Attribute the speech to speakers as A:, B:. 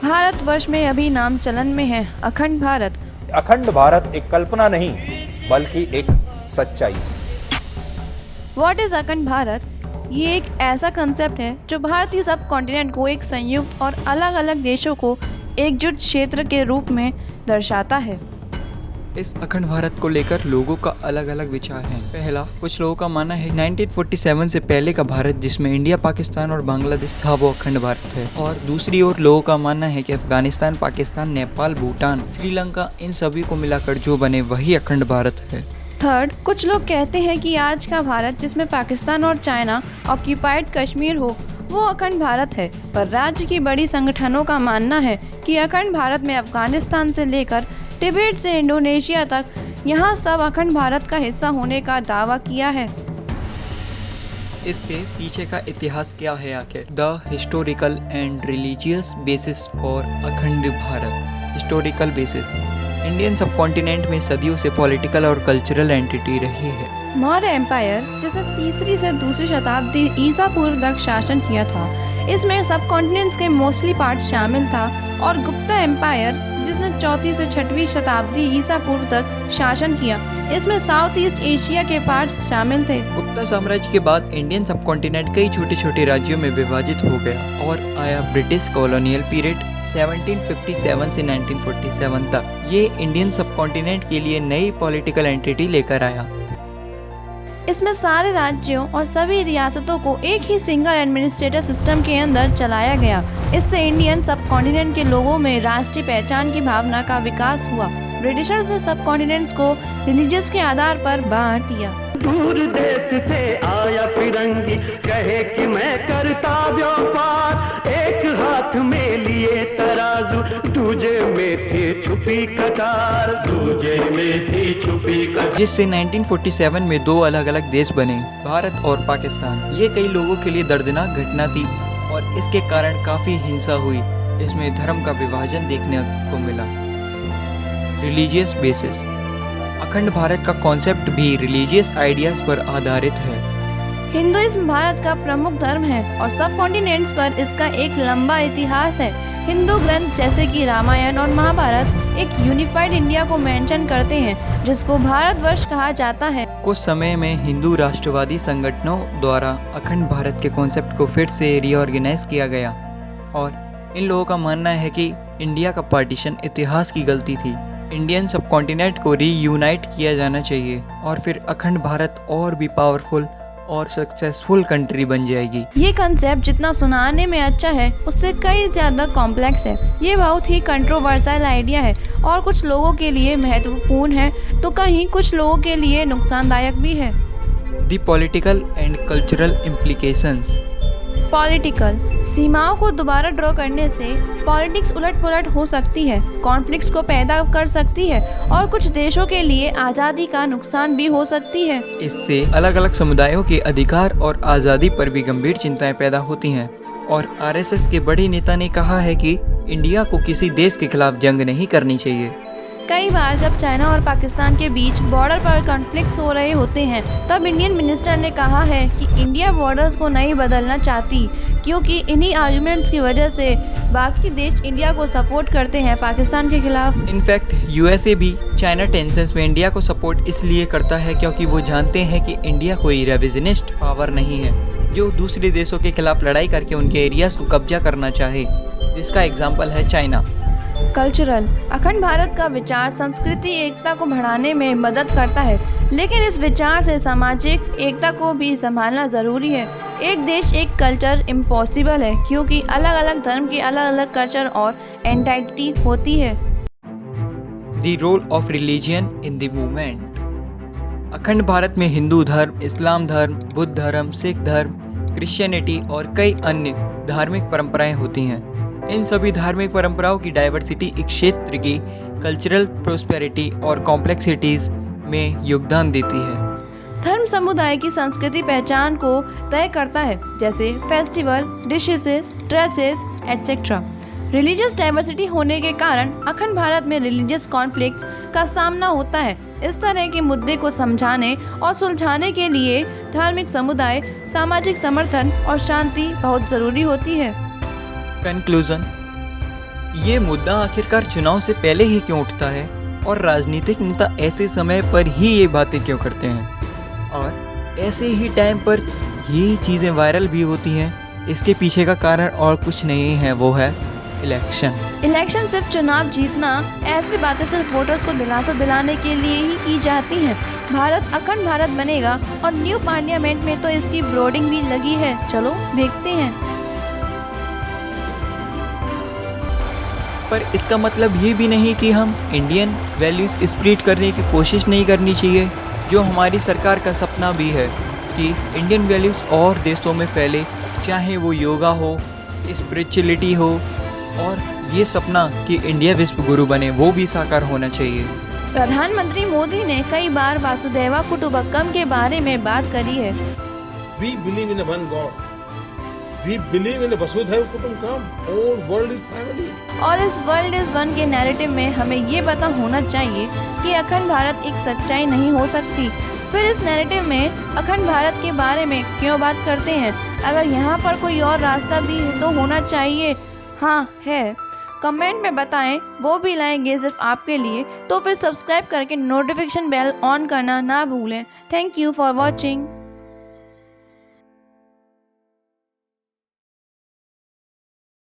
A: भारतवर्ष में अभी नाम चलन में है अखंड भारत।
B: अखंड भारत एक कल्पना नहीं बल्कि एक सच्चाई।
A: व्हाट इज अखंड भारत? ये एक ऐसा कंसेप्ट है जो भारतीय सब कॉन्टिनेंट को एक संयुक्त और अलग अलग देशों को एकजुट क्षेत्र के रूप में दर्शाता है।
C: इस अखंड भारत को लेकर लोगों का अलग अलग विचार है। पहला, कुछ लोगों का मानना है 1947 से पहले का भारत जिसमें इंडिया, पाकिस्तान और बांग्लादेश था वो अखंड भारत है। और दूसरी ओर लोगों का मानना है कि अफगानिस्तान, पाकिस्तान, नेपाल, भूटान, श्रीलंका, इन सभी को मिलाकर जो बने वही अखंड भारत है।
A: थर्ड, कुछ लोग कहते हैं कि आज का भारत जिसमें पाकिस्तान और चाइना ऑक्यूपाइड कश्मीर हो वो अखंड भारत है। पर राज्य की बड़ी संगठनों का मानना है कि अखंड भारत में अफगानिस्तान से लेकर तिब्बत से इंडोनेशिया तक यहाँ सब अखंड भारत का हिस्सा होने का दावा किया है।
C: इसके पीछे का इतिहास क्या है आखिर? The historical and religious basis for अखंड भारत। हिस्टोरिकल बेसिस, इंडियन सब कॉन्टिनेंट में सदियों से पॉलिटिकल और कल्चरल एंटिटी रही है।
A: मौर्य एम्पायर जिसने 3री से 2री शताब्दी ईसा पूर्व तक शासन किया था, इसमें सब कॉन्टिनेंट्स के मोस्टली पार्ट शामिल था। और गुप्ता एम्पायर जिसने 4वीं से 6वीं शताब्दी ईसा पूर्व तक शासन किया, इसमें साउथ ईस्ट एशिया के पार्ट्स शामिल थे।
C: गुप्ता साम्राज्य के बाद इंडियन सब कॉन्टिनेंट कई छोटे छोटे राज्यों में विभाजित हो गया और आया ब्रिटिश कॉलोनियल पीरियड 1757 से 1947 तक। ये इंडियन सब कॉन्टिनेंट के लिए नई पॉलिटिकल एंटिटी लेकर आया।
A: इसमें सारे राज्यों और सभी रियासतों को एक ही सिंगल एडमिनिस्ट्रेटिव सिस्टम के अंदर चलाया गया। इससे इंडियन सब कॉन्टिनेंट के लोगों में राष्ट्रीय पहचान की भावना का विकास हुआ। ब्रिटिशर्स ने सब कॉन्टिनेंट्स को रिलीजियस के आधार पर बांट दिया।
D: दूर देश से आया फिरंगी कहे कि मैं करता व्यापार, एक हाथ में लिए तराजू दूजे में थी छुपी कतार, दूजे में थी छुपी कतार।
C: जिससे 1947 में दो अलग अलग देश बने, भारत और पाकिस्तान। ये कई लोगों के लिए दर्दनाक घटना थी और इसके कारण काफ़ी हिंसा हुई। इसमें धर्म का विभाजन देखने को मिला। रिलीजियस बेसिस, अखंड भारत का कॉन्सेप्ट भी रिलीजियस आइडियाज पर आधारित है।
A: हिंदुइज्म भारत का प्रमुख धर्म है और सब कॉन्टिनेंट्स पर इसका एक लंबा इतिहास है। हिंदू ग्रंथ जैसे कि रामायण और महाभारत एक यूनिफाइड इंडिया को मेंशन करते हैं जिसको भारतवर्ष कहा जाता है।
C: कुछ समय में हिंदू राष्ट्रवादी संगठनों द्वारा अखंड भारत के कॉन्सेप्ट को फिर से रीऑर्गेनाइज किया गया और इन लोगों का मानना है कि इंडिया का पार्टीशन इतिहास की गलती थी। इंडियन सब कॉन्टिनेंट को रीयूनाइट किया जाना चाहिए और फिर अखंड भारत और भी पावरफुल और सक्सेसफुल कंट्री बन जाएगी।
A: ये कंसेप्ट जितना सुनाने में अच्छा है उससे कई ज़्यादा कॉम्प्लेक्स है। ये बहुत ही कंट्रोवर्शियल आइडिया है और कुछ लोगों के लिए महत्वपूर्ण है तो कहीं कुछ लोगों के लिए नुकसानदायक भी है।
C: The political and cultural implications.
A: Political, सीमाओं को दोबारा ड्रॉ करने से पॉलिटिक्स उलट-पुलट हो सकती है, कॉन्फ्लिक्ट्स को पैदा कर सकती है और कुछ देशों के लिए आज़ादी का नुकसान भी हो सकती है।
C: इससे अलग अलग समुदायों के अधिकार और आज़ादी पर भी गंभीर चिंताएं पैदा होती हैं। और आरएसएस के बड़े नेता ने कहा है कि इंडिया को किसी देश के खिलाफ जंग नहीं करनी चाहिए।
A: कई बार जब चाइना और पाकिस्तान के बीच बॉर्डर पर कॉन्फ्लिक्ट्स हो रहे होते हैं तब इंडियन मिनिस्टर ने कहा है कि इंडिया बॉर्डर्स को नहीं बदलना चाहती क्योंकि इन्हीं आर्गुमेंट्स की वजह से बाकी देश इंडिया को सपोर्ट करते हैं पाकिस्तान के खिलाफ।
C: इनफैक्ट यूएसए भी चाइना टेंशंस में इंडिया को सपोर्ट इसलिए करता है क्योंकि वो जानते हैं कि इंडिया कोई रेविजनिस्ट पावर नहीं है जो दूसरे देशों के खिलाफ लड़ाई करके उनके एरियाज को कब्जा करना चाहे, जिसका एग्जाम्पल है चाइना।
A: कल्चरल, अखंड भारत का विचार संस्कृति एकता को बढ़ाने में मदद करता है लेकिन इस विचार से सामाजिक एकता को भी संभालना ज़रूरी है। एक देश एक कल्चर इम्पॉसिबल है क्योंकि अलग अलग धर्म की अलग अलग कल्चर और एंटाइटी होती है।
C: The role of religion in the movement. Akhand Bharat में हिंदू धर्म, इस्लाम धर्म, बुद्ध धर्म, सिख धर्म, क्रिश्चियनिटी और कई अन्य धार्मिक परंपराएं होती हैं। इन सभी धार्मिक परंपराओं की डाइवर्सिटी एक क्षेत्र की कल्चरल प्रोस्पेरिटी और कॉम्प्लेक्सिटीज में योगदान देती है।
A: धर्म समुदाय की संस्कृति पहचान को तय करता है जैसे festival, dishes, dresses etcetera. Religious diversity होने के कारण अखंड भारत में रिलीजियस कॉन्फ्लिक्ट्स का सामना होता है। इस तरह के मुद्दे को समझाने और सुलझाने के लिए धार्मिक समुदाय, सामाजिक समर्थन और शांति बहुत ज़रूरी होती है।
C: कंक्लूजन, ये मुद्दा आखिरकार चुनाव से पहले ही क्यों उठता है और राजनीतिक नेता ऐसे समय पर ही ये बातें क्यों करते हैं और ऐसे ही टाइम पर ये चीज़ें वायरल भी होती हैं? इसके पीछे का कारण और कुछ नहीं है, वो है इलेक्शन सिर्फ चुनाव जीतना, ऐसी बातें सिर्फ वोटर्स को दिलासा दिलाने के लिए ही की जाती हैं। भारत अखंड भारत बनेगा और न्यू पार्लियामेंट में तो इसकी ब्रोडिंग भी लगी है। चलो देखते हैं। पर इसका मतलब ये भी नहीं कि हम इंडियन वैल्यूज स्प्रेड करने की कोशिश नहीं करनी चाहिए, जो हमारी सरकार का सपना भी है कि इंडियन वैल्यूज और देशों में फैले, चाहे वो योगा हो, स्पिरिचुअलिटी हो, और ये सपना कि इंडिया विश्व गुरु बने वो भी साकार होना चाहिए।
A: प्रधानमंत्री मोदी ने कई बार वासुदेवा कुटुंबकम के बारे में बात करी है।
E: We believe in a one God. We believe in a Vasudhaiva Kutumbakam. Whole world is family.
A: और इस वर्ल्ड इज वन के नैरेटिव में हमें ये पता होना चाहिए कि अखंड भारत एक सच्चाई नहीं हो सकती। फिर इस नैरेटिव में अखंड भारत के बारे में क्यों बात करते हैं? अगर यहाँ पर कोई और रास्ता भी है तो होना चाहिए। हाँ है, कमेंट में बताएं, वो भी लाएंगे सिर्फ आपके लिए। तो फिर सब्सक्राइब करके नोटिफिकेशन बेल ऑन करना ना भूलें। Thank you for watching.